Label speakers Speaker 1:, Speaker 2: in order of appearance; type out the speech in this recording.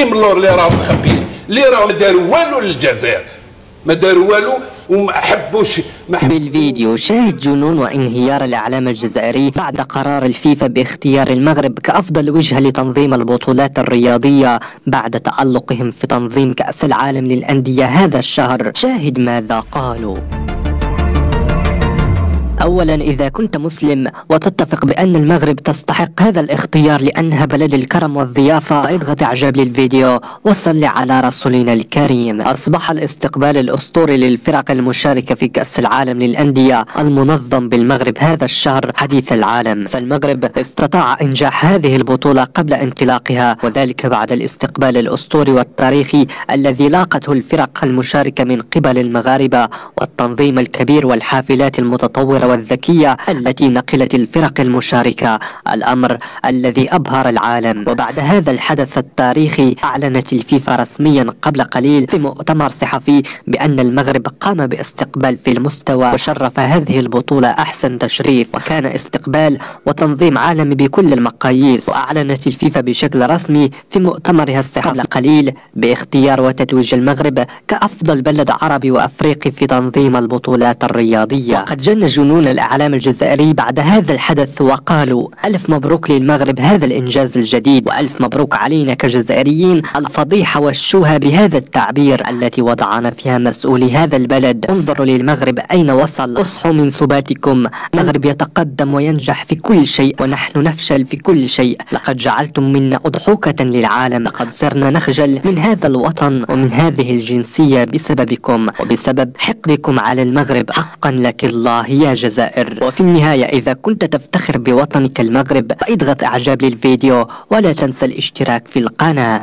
Speaker 1: من اللور اللي راهم مخبيين، اللي راهم ما داروا والو للجزائر، ما داروا والو وما حبوش
Speaker 2: بالفيديو شاهد جنون وانهيار الاعلام الجزائري بعد قرار الفيفا باختيار المغرب كافضل وجهة لتنظيم البطولات الرياضية بعد تألقهم في تنظيم كأس العالم للأندية هذا الشهر. شاهد ماذا قالوا. أولا، إذا كنت مسلم وتتفق بأن المغرب تستحق هذا الاختيار لأنها بلد الكرم والضيافة، فاضغط إعجاب للفيديو وصل على رسولنا الكريم. أصبح الاستقبال الأسطوري للفرق المشاركة في كأس العالم للأندية المنظم بالمغرب هذا الشهر حديث العالم، فالمغرب استطاع إنجاح هذه البطولة قبل انطلاقها، وذلك بعد الاستقبال الأسطوري والتاريخي الذي لاقته الفرق المشاركة من قبل المغاربة والتنظيم الكبير والحافلات المتطورة والذكية التي نقلت الفرق المشاركة، الأمر الذي أبهر العالم. وبعد هذا الحدث التاريخي أعلنت الفيفا رسميا قبل قليل في مؤتمر صحفي بأن المغرب قام باستقبال في المستوى وشرف هذه البطولة أحسن تشريف، وكان استقبال وتنظيم عالمي بكل المقاييس. وأعلنت الفيفا بشكل رسمي في مؤتمرها الصحفي قبل قليل باختيار وتتويج المغرب كأفضل بلد عربي وأفريقي في تنظيم البطولات الرياضية. وقد جن جنون الإعلام الجزائري بعد هذا الحدث وقالوا: ألف مبروك للمغرب هذا الإنجاز الجديد، وألف مبروك علينا كجزائريين الفضيحة والشوهة بهذا التعبير التي وضعنا فيها مسؤولي هذا البلد. انظروا للمغرب أين وصل، اصحوا من سباتكم. المغرب يتقدم وينجح في كل شيء ونحن نفشل في كل شيء. لقد جعلتم منا أضحوكة للعالم، لقد صرنا نخجل من هذا الوطن ومن هذه الجنسية بسببكم وبسبب حقدكم على المغرب. حقا لك الله يا جزائر. وفي النهاية، إذا كنت تفتخر بوطنك المغرب فاضغط إعجاب للفيديو ولا تنسى الاشتراك في القناة.